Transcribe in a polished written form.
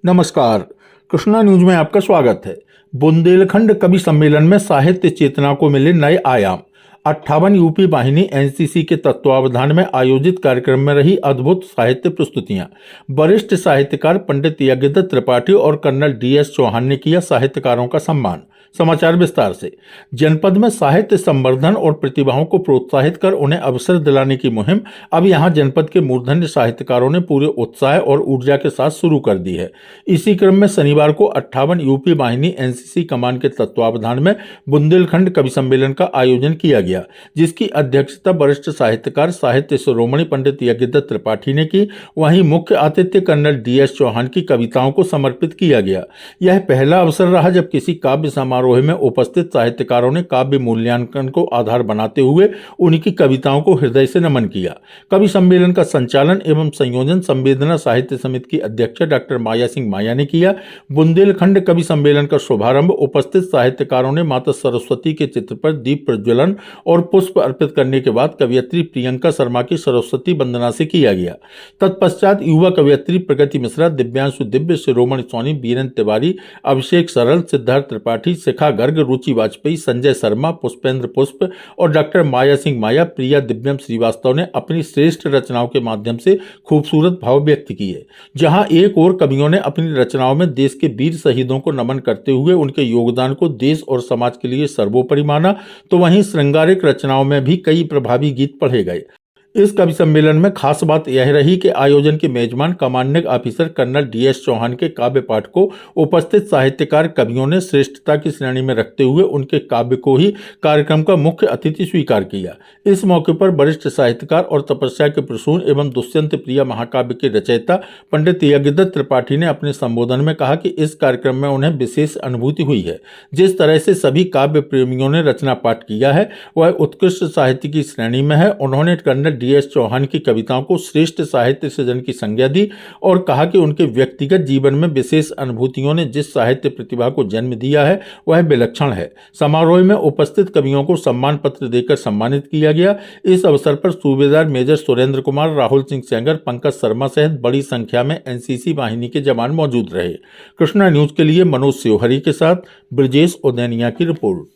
नमस्कार। कृष्णा न्यूज में आपका स्वागत है। बुंदेलखंड कवि सम्मेलन में साहित्य चेतना को मिले नए आयाम। 58 यूपी वाहिनी एनसीसी के तत्वावधान में आयोजित कार्यक्रम में रही अद्भुत साहित्य प्रस्तुतियां। वरिष्ठ साहित्यकार पंडित यज्ञदत्त त्रिपाठी और कर्नल डीएस चौहान ने किया साहित्यकारों का सम्मान। समाचार विस्तार से। जनपद में साहित्य संवर्धन और प्रतिभाओं को प्रोत्साहित कर उन्हें अवसर दिलाने की मुहिम अब यहां जनपद के मूर्धन्य साहित्यकारों ने पूरे उत्साह और ऊर्जा के साथ शुरू कर दी है। इसी क्रम में शनिवार को 58 यूपी वाहिनी एनसीसी कमान के तत्वावधान में बुंदेलखंड कवि सम्मेलन का आयोजन किया गया, जिसकी अध्यक्षता वरिष्ठ साहित्यकार साहित्य शिरोमणि पंडित यज्ञदत्त त्रिपाठी ने की। वहीं मुख्य आतिथ्य कर्नल डीएस चौहान की कविताओं को समर्पित किया गया। यह पहला अवसर रहा जब किसी काव्य समारोह में उपस्थित साहित्यकारों ने काव्य मूल्यांकन को आधार बनाते हुए उनकी कविताओं को हृदय से नमन किया। कवि सम्मेलन का संचालन एवं संयोजन संवेदना साहित्य समिति की अध्यक्ष डॉक्टर माया सिंह माया ने किया। बुंदेलखंड कवि सम्मेलन का शुभारंभ उपस्थित साहित्यकारों ने माता सरस्वती के चित्र पर दीप प्रज्वलन और पुष्प अर्पित करने के बाद कवियत्री प्रियंका शर्मा की सरस्वती वंदना से किया गया। तत्पश्चात युवा कवियत्री प्रगति मिश्रा, दिव्यांशु दिव्य, शिरोमणि सोनी, बीरेन्द्र तिवारी, अभिषेक सरल, सिद्धार्थ त्रिपाठी, शिखा गर्ग, रुचि वाजपेयी, संजय शर्मा, पुष्पेंद्र पुष्प और डॉक्टर माया सिंह माया, प्रिया दिव्यम श्रीवास्तव ने अपनी श्रेष्ठ रचनाओं के माध्यम से खूबसूरत भाव व्यक्त किए। जहां एक और कवियों ने अपनी रचनाओं में देश के वीर शहीदों को नमन करते हुए उनके योगदान को देश और समाज के लिए सर्वोपरि माना, तो वहीं श्रृंगारिक रचनाओं में भी कई प्रभावी गीत पढ़े गए। इस कवि सम्मेलन में खास बात यह रही कि आयोजन के मेजबान commanding officer colonel DS Chauhan के काव्य पाठ को उपस्थित साहित्यकार कवियों ने श्रेष्ठता की श्रेणी में रखते हुए उनके काव्य को ही कार्यक्रम का मुख्य अतिथि स्वीकार किया। इस मौके पर वरिष्ठ साहित्यकार और तपस्या के प्रसून एवं दुष्यंत प्रिया महाकाव्य के रचयिता पंडित यज्ञदत्त त्रिपाठी ने अपने संबोधन में कहा कि इस कार्यक्रम में उन्हें विशेष अनुभूति हुई है। जिस तरह से सभी काव्य प्रेमियों ने रचना पाठ किया है वह उत्कृष्ट साहित्य की श्रेणी में है। उन्होंने कर्नल डीएस चौहान की कविताओं को श्रेष्ठ साहित्य सृजन की संज्ञा दी और कहा कि उनके व्यक्तिगत जीवन में विशेष अनुभूतियों ने जिस साहित्य प्रतिभा को जन्म दिया है वह विलक्षण है। समारोह में उपस्थित कवियों को सम्मान पत्र देकर सम्मानित किया गया। इस अवसर पर सूबेदार मेजर सुरेंद्र कुमार, राहुल सिंह सेंगर, पंकज शर्मा सहित बड़ी संख्या में एनसीसी वाहिनी के जवान मौजूद रहे। कृष्णा न्यूज के लिए मनोज शिवहरी के साथ ब्रजेश ओदैनिया की रिपोर्ट।